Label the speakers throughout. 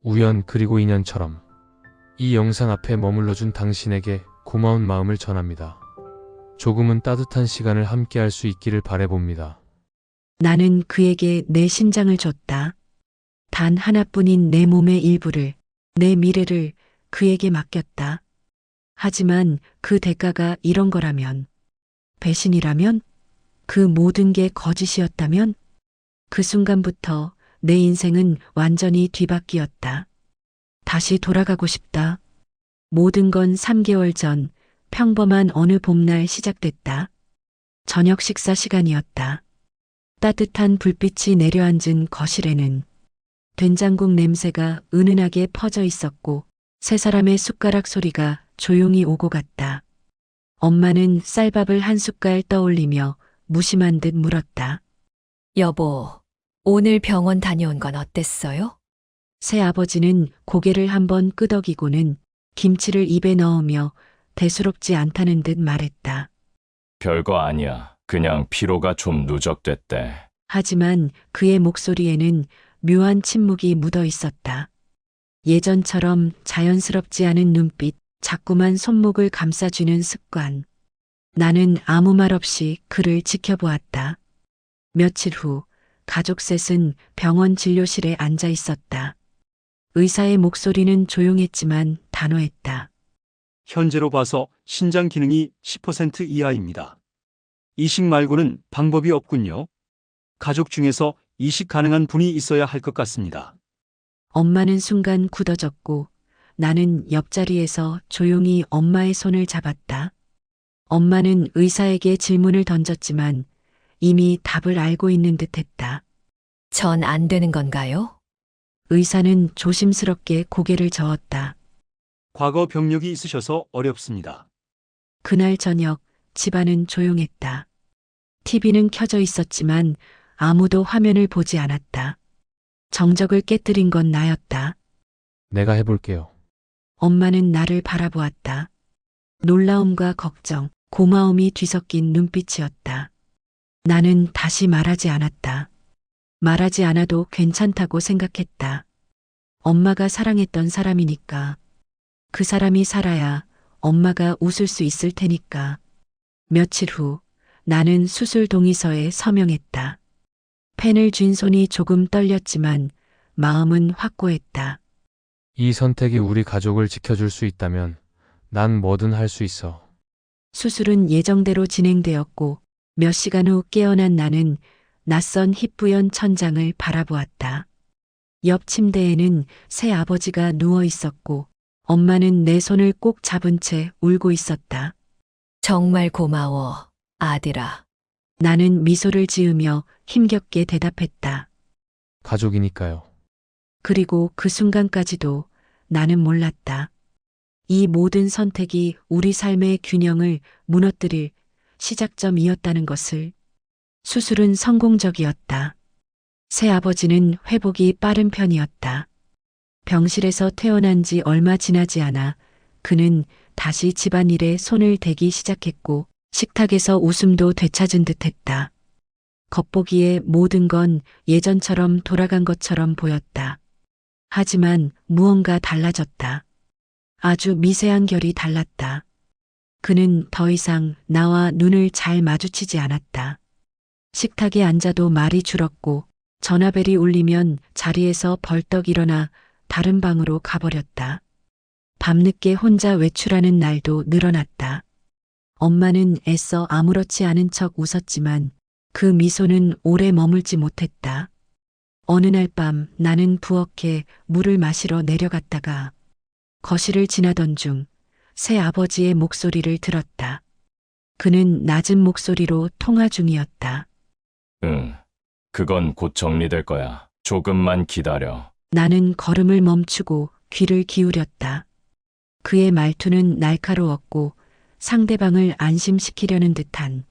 Speaker 1: 우연 그리고 인연처럼 이 영상 앞에 머물러준 당신에게 고마운 마음을 전합니다. 조금은 따뜻한 시간을 함께할 수 있기를 바라봅니다.
Speaker 2: 나는 그에게 내 심장을 줬다. 단 하나뿐인 내 몸의 일부를, 내 미래를 그에게 맡겼다. 하지만 그 대가가 이런 거라면, 배신이라면, 그 모든 게 거짓이었다면, 그 순간부터 내 인생은 완전히 뒤바뀌었다. 다시 돌아가고 싶다. 모든 건 3개월 전 평범한 어느 봄날 시작됐다. 저녁 식사 시간이었다. 따뜻한 불빛이 내려앉은 거실에는 된장국 냄새가 은은하게 퍼져 있었고 세 사람의 숟가락 소리가 조용히 오고 갔다. 엄마는 쌀밥을 한 숟갈 떠올리며 무심한 듯 물었다.
Speaker 3: 여보, 오늘 병원 다녀온 건 어땠어요?
Speaker 2: 새아버지는 고개를 한번 끄덕이고는 김치를 입에 넣으며 대수롭지 않다는 듯 말했다.
Speaker 4: 별거 아니야. 그냥 피로가 좀 누적됐대.
Speaker 2: 하지만 그의 목소리에는 묘한 침묵이 묻어 있었다. 예전처럼 자연스럽지 않은 눈빛, 자꾸만 손목을 감싸주는 습관. 나는 아무 말 없이 그를 지켜보았다. 며칠 후 가족 셋은 병원 진료실에 앉아 있었다. 의사의 목소리는 조용했지만 단호했다.
Speaker 5: 현재로 봐서 신장 기능이 10% 이하입니다. 이식 말고는 방법이 없군요. 가족 중에서 이식 가능한 분이 있어야 할 것 같습니다.
Speaker 2: 엄마는 순간 굳어졌고 나는 옆자리에서 조용히 엄마의 손을 잡았다. 엄마는 의사에게 질문을 던졌지만 이미 답을 알고 있는 듯 했다.
Speaker 3: 전 안 되는 건가요?
Speaker 2: 의사는 조심스럽게 고개를 저었다.
Speaker 5: 과거 병력이 있으셔서 어렵습니다.
Speaker 2: 그날 저녁 집안은 조용했다. TV는 켜져 있었지만 아무도 화면을 보지 않았다. 정적을 깨뜨린 건 나였다.
Speaker 1: 내가 해볼게요.
Speaker 2: 엄마는 나를 바라보았다. 놀라움과 걱정, 고마움이 뒤섞인 눈빛이었다. 나는 다시 말하지 않았다. 말하지 않아도 괜찮다고 생각했다. 엄마가 사랑했던 사람이니까. 그 사람이 살아야 엄마가 웃을 수 있을 테니까. 며칠 후 나는 수술 동의서에 서명했다. 펜을 쥔 손이 조금 떨렸지만 마음은 확고했다.
Speaker 1: 이 선택이 우리 가족을 지켜줄 수 있다면 난 뭐든 할 수 있어.
Speaker 2: 수술은 예정대로 진행되었고 몇 시간 후 깨어난 나는 낯선 희뿌연 천장을 바라보았다. 옆 침대에는 새아버지가 누워 있었고 엄마는 내 손을 꼭 잡은 채 울고 있었다.
Speaker 3: 정말 고마워, 아들아.
Speaker 2: 나는 미소를 지으며 힘겹게 대답했다.
Speaker 1: 가족이니까요.
Speaker 2: 그리고 그 순간까지도 나는 몰랐다. 이 모든 선택이 우리 삶의 균형을 무너뜨릴 시작점이었다는 것을. 수술은 성공적이었다. 새아버지는 회복이 빠른 편이었다. 병실에서 퇴원한 지 얼마 지나지 않아 그는 다시 집안일에 손을 대기 시작했고 식탁에서 웃음도 되찾은 듯했다. 겉보기에 모든 건 예전처럼 돌아간 것처럼 보였다. 하지만 무언가 달라졌다. 아주 미세한 결이 달랐다. 그는 더 이상 나와 눈을 잘 마주치지 않았다. 식탁에 앉아도 말이 줄었고 전화벨이 울리면 자리에서 벌떡 일어나 다른 방으로 가버렸다. 밤늦게 혼자 외출하는 날도 늘어났다. 엄마는 애써 아무렇지 않은 척 웃었지만 그 미소는 오래 머물지 못했다. 어느 날 밤 나는 부엌에 물을 마시러 내려갔다가 거실을 지나던 중 새아버지의 목소리를 들었다. 그는 낮은 목소리로 통화 중이었다.
Speaker 4: 응. 그건 곧 정리될 거야. 조금만 기다려.
Speaker 2: 나는 걸음을 멈추고 귀를 기울였다. 그의 말투는 날카로웠고 상대방을 안심시키려는 듯한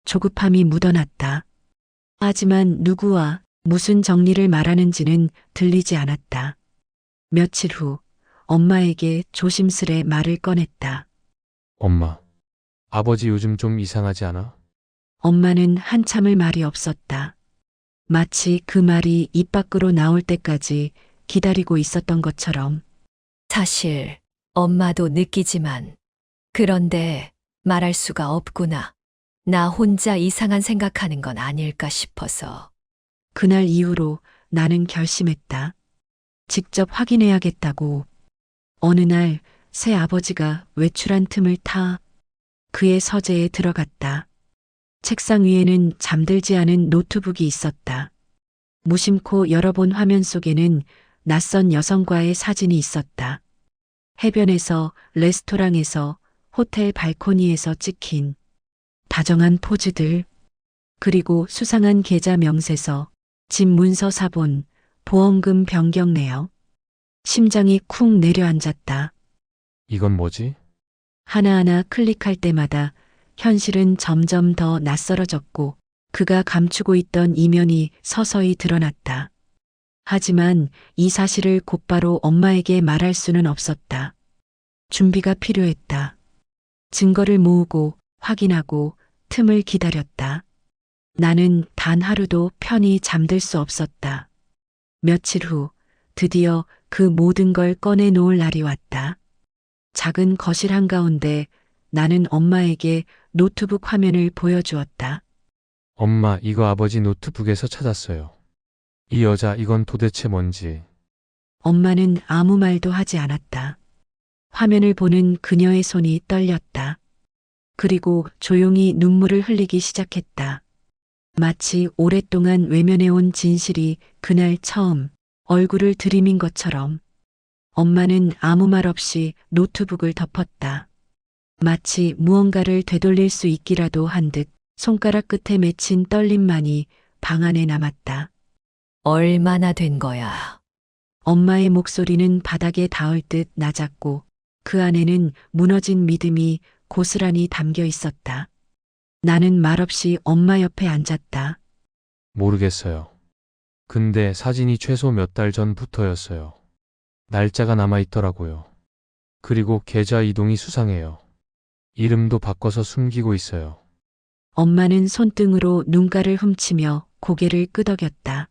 Speaker 2: 조급함이 묻어났다. 하지만 누구와 무슨 정리를 말하는지는 들리지 않았다. 며칠 후 엄마에게 조심스레 말을 꺼냈다.
Speaker 1: 엄마, 아버지 요즘 좀 이상하지 않아?
Speaker 2: 엄마는 한참을 말이 없었다. 마치 그 말이 입 밖으로 나올 때까지 기다리고 있었던 것처럼.
Speaker 3: 사실 엄마도 느끼지만 그런데 말할 수가 없구나. 나 혼자 이상한 생각하는 건 아닐까 싶어서.
Speaker 2: 그날 이후로 나는 결심했다. 직접 확인해야겠다고. 어느 날 새 아버지가 외출한 틈을 타 그의 서재에 들어갔다. 책상 위에는 잠들지 않은 노트북이 있었다. 무심코 열어본 화면 속에는 낯선 여성과의 사진이 있었다. 해변에서, 레스토랑에서, 호텔 발코니에서 찍힌 다정한 포즈들, 그리고 수상한 계좌 명세서, 집 문서 사본, 보험금 변경 내역. 심장이 쿵 내려앉았다.
Speaker 1: 이건 뭐지?
Speaker 2: 하나하나 클릭할 때마다 현실은 점점 더 낯설어졌고 그가 감추고 있던 이면이 서서히 드러났다. 하지만 이 사실을 곧바로 엄마에게 말할 수는 없었다. 준비가 필요했다. 증거를 모으고 확인하고 틈을 기다렸다. 나는 단 하루도 편히 잠들 수 없었다. 며칠 후 드디어 그 모든 걸 꺼내놓을 날이 왔다. 작은 거실 한가운데 나는 엄마에게 노트북 화면을 보여주었다.
Speaker 1: 엄마, 이거 아버지 노트북에서 찾았어요. 이 여자, 이건 도대체 뭔지.
Speaker 2: 엄마는 아무 말도 하지 않았다. 화면을 보는 그녀의 손이 떨렸다. 그리고 조용히 눈물을 흘리기 시작했다. 마치 오랫동안 외면해온 진실이 그날 처음 얼굴을 들이민 것처럼. 엄마는 아무 말 없이 노트북을 덮었다. 마치 무언가를 되돌릴 수 있기라도 한 듯 손가락 끝에 맺힌 떨림만이 방 안에 남았다.
Speaker 3: 얼마나 된 거야?
Speaker 2: 엄마의 목소리는 바닥에 닿을 듯 낮았고 그 안에는 무너진 믿음이 고스란히 담겨 있었다. 나는 말없이 엄마 옆에 앉았다.
Speaker 1: 모르겠어요. 근데 사진이 최소 몇 달 전부터였어요. 날짜가 남아있더라고요. 그리고 계좌 이동이 수상해요. 이름도 바꿔서 숨기고 있어요.
Speaker 2: 엄마는 손등으로 눈가를 훔치며 고개를 끄덕였다.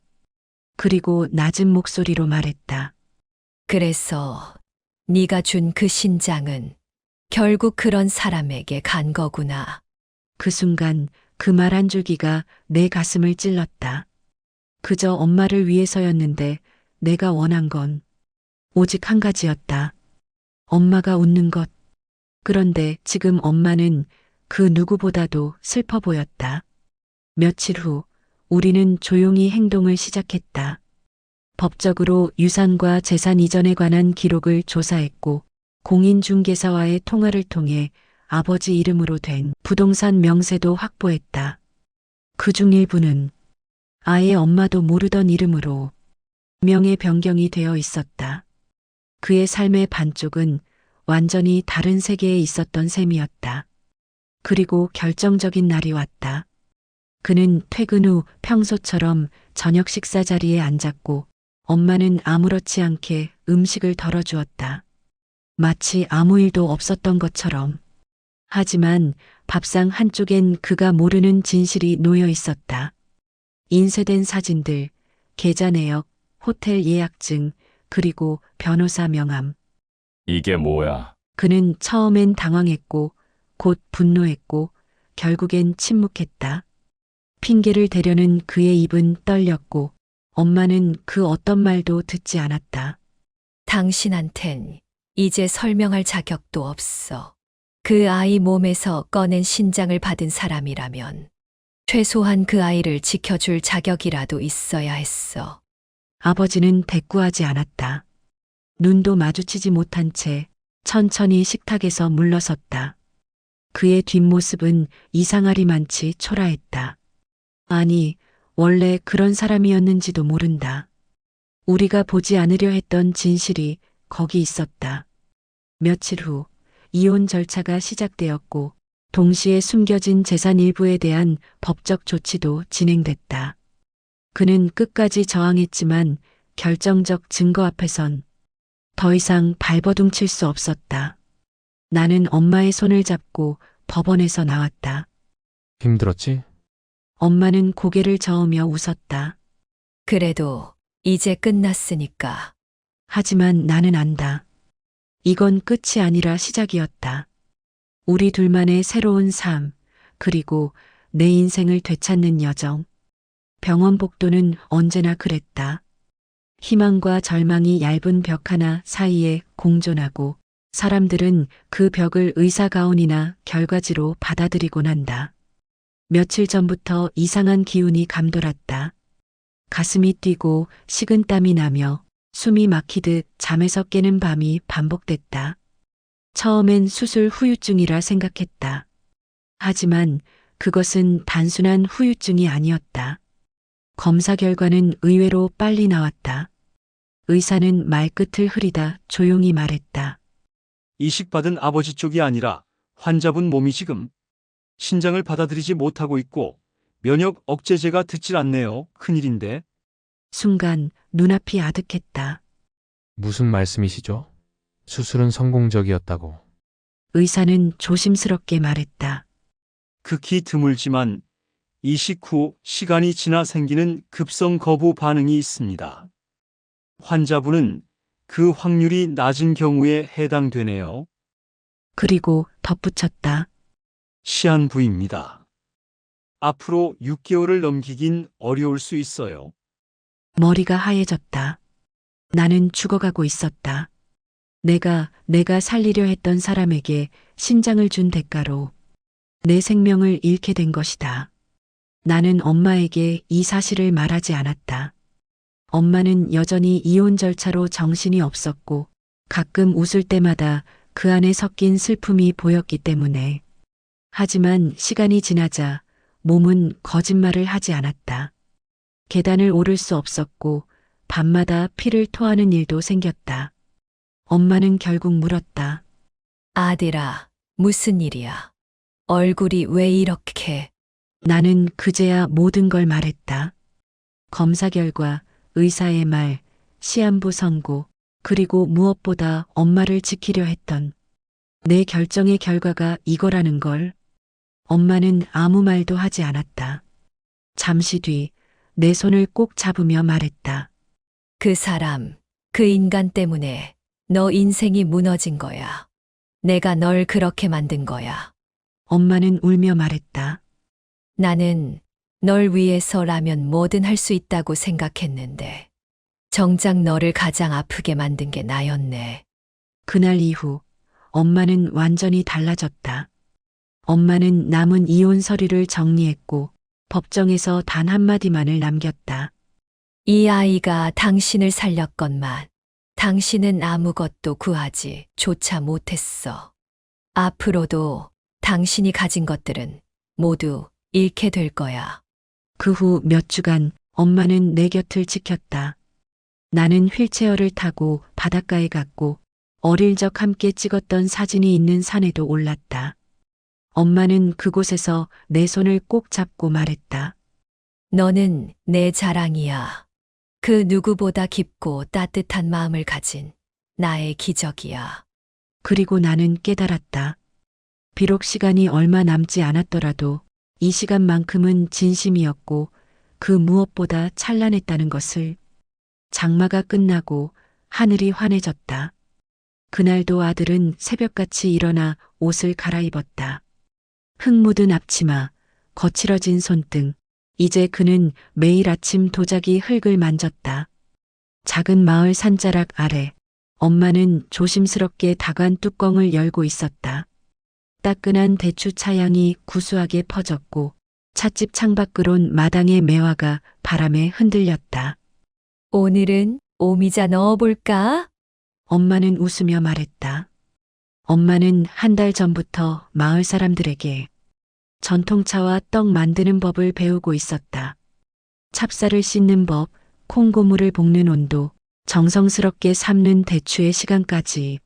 Speaker 2: 그리고 낮은 목소리로 말했다.
Speaker 3: 그래서 네가 준 그 신장은 결국 그런 사람에게 간 거구나.
Speaker 2: 그 순간 그 말 한 줄기가 내 가슴을 찔렀다. 그저 엄마를 위해서였는데 내가 원한 건 오직 한 가지였다. 엄마가 웃는 것. 그런데 지금 엄마는 그 누구보다도 슬퍼 보였다. 며칠 후 우리는 조용히 행동을 시작했다. 법적으로 유산과 재산 이전에 관한 기록을 조사했고 공인중개사와의 통화를 통해 아버지 이름으로 된 부동산 명세도 확보했다. 그중 일부는 아예 엄마도 모르던 이름으로 명예 변경이 되어 있었다. 그의 삶의 반쪽은 완전히 다른 세계에 있었던 셈이었다. 그리고 결정적인 날이 왔다. 그는 퇴근 후 평소처럼 저녁 식사 자리에 앉았고 엄마는 아무렇지 않게 음식을 덜어주었다. 마치 아무 일도 없었던 것처럼. 하지만 밥상 한쪽엔 그가 모르는 진실이 놓여 있었다. 인쇄된 사진들, 계좌 내역, 호텔 예약증, 그리고 변호사 명함.
Speaker 4: 이게 뭐야?
Speaker 2: 그는 처음엔 당황했고 곧 분노했고 결국엔 침묵했다. 핑계를 대려는 그의 입은 떨렸고 엄마는 그 어떤 말도 듣지 않았다.
Speaker 3: 당신한텐 이제 설명할 자격도 없어. 그 아이 몸에서 꺼낸 신장을 받은 사람이라면 최소한 그 아이를 지켜줄 자격이라도 있어야 했어.
Speaker 2: 아버지는 대꾸하지 않았다. 눈도 마주치지 못한 채 천천히 식탁에서 물러섰다. 그의 뒷모습은 이상하리만치 초라했다. 아니, 원래 그런 사람이었는지도 모른다. 우리가 보지 않으려 했던 진실이 거기 있었다. 며칠 후 이혼 절차가 시작되었고 동시에 숨겨진 재산 일부에 대한 법적 조치도 진행됐다. 그는 끝까지 저항했지만 결정적 증거 앞에선 더 이상 발버둥 칠 수 없었다. 나는 엄마의 손을 잡고 법원에서 나왔다.
Speaker 1: 힘들었지?
Speaker 2: 엄마는 고개를 저으며 웃었다.
Speaker 3: 그래도 이제 끝났으니까
Speaker 2: 하지만 나는 안다. 이건 끝이 아니라 시작이었다. 우리 둘만의 새로운 삶, 그리고 내 인생을 되찾는 여정. 병원 복도는 언제나 그랬다. 희망과 절망이 얇은 벽 하나 사이에 공존하고 사람들은 그 벽을 의사 가운이나 결과지로 받아들이곤 한다. 며칠 전부터 이상한 기운이 감돌았다. 가슴이 뛰고 식은땀이 나며 숨이 막히듯 잠에서 깨는 밤이 반복됐다. 처음엔 수술 후유증이라 생각했다. 하지만 그것은 단순한 후유증이 아니었다. 검사 결과는 의외로 빨리 나왔다. 의사는 말끝을 흐리다 조용히 말했다.
Speaker 5: 이식받은 아버지 쪽이 아니라 환자분 몸이 지금 신장을 받아들이지 못하고 있고 면역 억제제가 듣질 않네요. 큰일인데.
Speaker 2: 순간 눈앞이 아득했다.
Speaker 1: 무슨 말씀이시죠? 수술은 성공적이었다고.
Speaker 2: 의사는 조심스럽게 말했다.
Speaker 5: 극히 드물지만 이식 후 시간이 지나 생기는 급성 거부 반응이 있습니다. 환자분은 그 확률이 낮은 경우에 해당되네요.
Speaker 2: 그리고 덧붙였다.
Speaker 5: 시한 부입니다. 앞으로 6개월을 넘기긴 어려울 수 있어요.
Speaker 2: 머리가 하얘졌다. 나는 죽어가고 있었다. 내가 살리려 했던 사람에게 신장을 준 대가로 내 생명을 잃게 된 것이다. 나는 엄마에게 이 사실을 말하지 않았다. 엄마는 여전히 이혼 절차로 정신이 없었고 가끔 웃을 때마다 그 안에 섞인 슬픔이 보였기 때문에. 하지만 시간이 지나자 몸은 거짓말을 하지 않았다. 계단을 오를 수 없었고 밤마다 피를 토하는 일도 생겼다. 엄마는 결국 물었다.
Speaker 3: 아들아, 무슨 일이야? 얼굴이 왜 이렇게?
Speaker 2: 나는 그제야 모든 걸 말했다. 검사 결과, 의사의 말, 시한부 선고, 그리고 무엇보다 엄마를 지키려 했던 내 결정의 결과가 이거라는 걸. 엄마는 아무 말도 하지 않았다. 잠시 뒤 내 손을 꼭 잡으며 말했다.
Speaker 3: 그 사람, 그 인간 때문에 너 인생이 무너진 거야. 내가 널 그렇게 만든 거야.
Speaker 2: 엄마는 울며 말했다.
Speaker 3: 나는 널 위해서라면 뭐든 할 수 있다고 생각했는데 정작 너를 가장 아프게 만든 게 나였네.
Speaker 2: 그날 이후 엄마는 완전히 달라졌다. 엄마는 남은 이혼 서류를 정리했고 법정에서 단 한마디만을 남겼다.
Speaker 3: 이 아이가 당신을 살렸건만 당신은 아무것도 구하지 조차 못했어. 앞으로도 당신이 가진 것들은 모두 잃게 될 거야.
Speaker 2: 그 후 몇 주간 엄마는 내 곁을 지켰다. 나는 휠체어를 타고 바닷가에 갔고 어릴 적 함께 찍었던 사진이 있는 산에도 올랐다. 엄마는 그곳에서 내 손을 꼭 잡고 말했다.
Speaker 3: 너는 내 자랑이야. 그 누구보다 깊고 따뜻한 마음을 가진 나의 기적이야.
Speaker 2: 그리고 나는 깨달았다. 비록 시간이 얼마 남지 않았더라도 이 시간만큼은 진심이었고 그 무엇보다 찬란했다는 것을. 장마가 끝나고 하늘이 환해졌다. 그날도 아들은 새벽같이 일어나 옷을 갈아입었다. 흙 묻은 앞치마, 거칠어진 손등. 이제 그는 매일 아침 도자기 흙을 만졌다. 작은 마을 산자락 아래 엄마는 조심스럽게 다관 뚜껑을 열고 있었다. 따끈한 대추 차향이 구수하게 퍼졌고 찻집 창밖으론 마당의 매화가 바람에 흔들렸다.
Speaker 3: 오늘은 오미자 넣어볼까?
Speaker 2: 엄마는 웃으며 말했다. 엄마는 한 달 전부터 마을 사람들에게 전통차와 떡 만드는 법을 배우고 있었다. 찹쌀을 씻는 법, 콩고물을 볶는 온도, 정성스럽게 삶는 대추의 시간까지.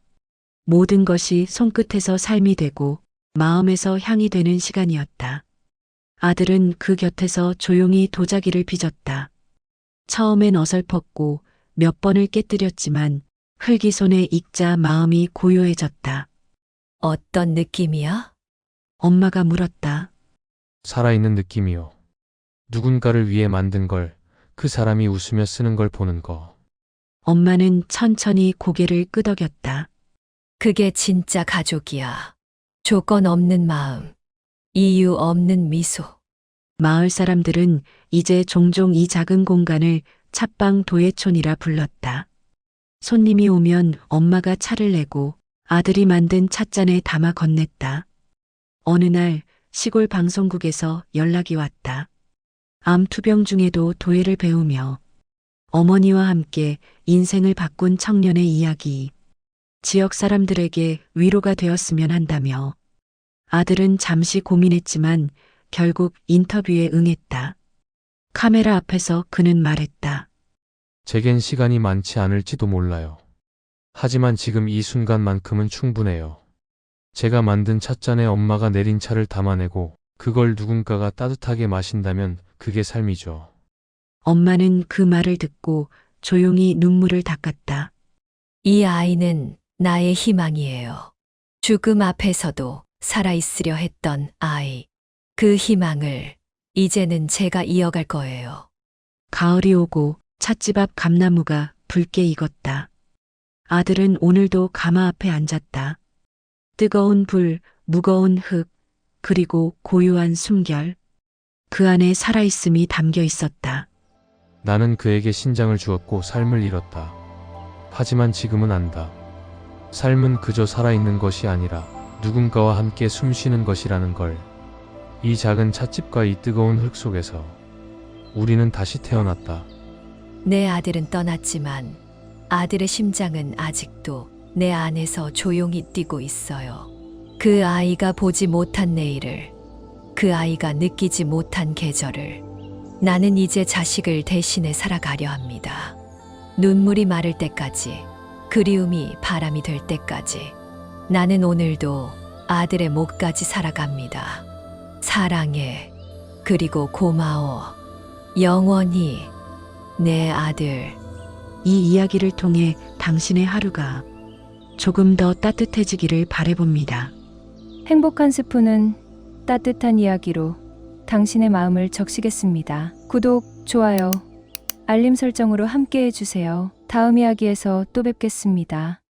Speaker 2: 모든 것이 손끝에서 삶이 되고 마음에서 향이 되는 시간이었다. 아들은 그 곁에서 조용히 도자기를 빚었다. 처음엔 어설펐고 몇 번을 깨뜨렸지만 흙이 손에 익자 마음이 고요해졌다.
Speaker 3: 어떤 느낌이야?
Speaker 2: 엄마가 물었다.
Speaker 1: 살아있는 느낌이요. 누군가를 위해 만든 걸 그 사람이 웃으며 쓰는 걸 보는 거.
Speaker 2: 엄마는 천천히 고개를 끄덕였다.
Speaker 3: 그게 진짜 가족이야. 조건 없는 마음, 이유 없는 미소.
Speaker 2: 마을 사람들은 이제 종종 이 작은 공간을 찻방 도예촌이라 불렀다. 손님이 오면 엄마가 차를 내고 아들이 만든 찻잔에 담아 건넸다. 어느 날 시골 방송국에서 연락이 왔다. 암 투병 중에도 도예를 배우며 어머니와 함께 인생을 바꾼 청년의 이야기. 지역 사람들에게 위로가 되었으면 한다며. 아들은 잠시 고민했지만 결국 인터뷰에 응했다. 카메라 앞에서 그는 말했다.
Speaker 1: 제겐 시간이 많지 않을지도 몰라요. 하지만 지금 이 순간만큼은 충분해요. 제가 만든 찻잔에 엄마가 내린 차를 담아내고 그걸 누군가가 따뜻하게 마신다면 그게 삶이죠.
Speaker 3: 엄마는 그 말을 듣고 조용히 눈물을 닦았다. 이 아이는 나의 희망이에요. 죽음 앞에서도 살아있으려 했던 아이. 그 희망을 이제는 제가 이어갈 거예요.
Speaker 2: 가을이 오고 찻집 앞 감나무가 붉게 익었다. 아들은 오늘도 가마 앞에 앉았다. 뜨거운 불, 무거운 흙, 그리고 고요한 숨결. 그 안에 살아있음이 담겨 있었다.
Speaker 1: 나는 그에게 신장을 주었고 삶을 잃었다. 하지만 지금은 안다. 삶은 그저 살아있는 것이 아니라 누군가와 함께 숨쉬는 것이라는 걸. 이 작은 찻집과 이 뜨거운 흙 속에서 우리는 다시 태어났다.
Speaker 3: 내 아들은 떠났지만 아들의 심장은 아직도 내 안에서 조용히 뛰고 있어요. 그 아이가 보지 못한 내일을, 그 아이가 느끼지 못한 계절을 나는 이제 자식을 대신해 살아가려 합니다. 눈물이 마를 때까지, 그리움이 바람이 될 때까지 나는 오늘도 아들의 목까지 살아갑니다. 사랑해, 그리고 고마워. 영원히 내 아들.
Speaker 2: 이 이야기를 통해 당신의 하루가 조금 더 따뜻해지기를 바라봅니다.
Speaker 6: 행복한 스푼은 따뜻한 이야기로 당신의 마음을 적시겠습니다. 구독, 좋아요, 알림 설정으로 함께 해주세요. 다음 이야기에서 또 뵙겠습니다.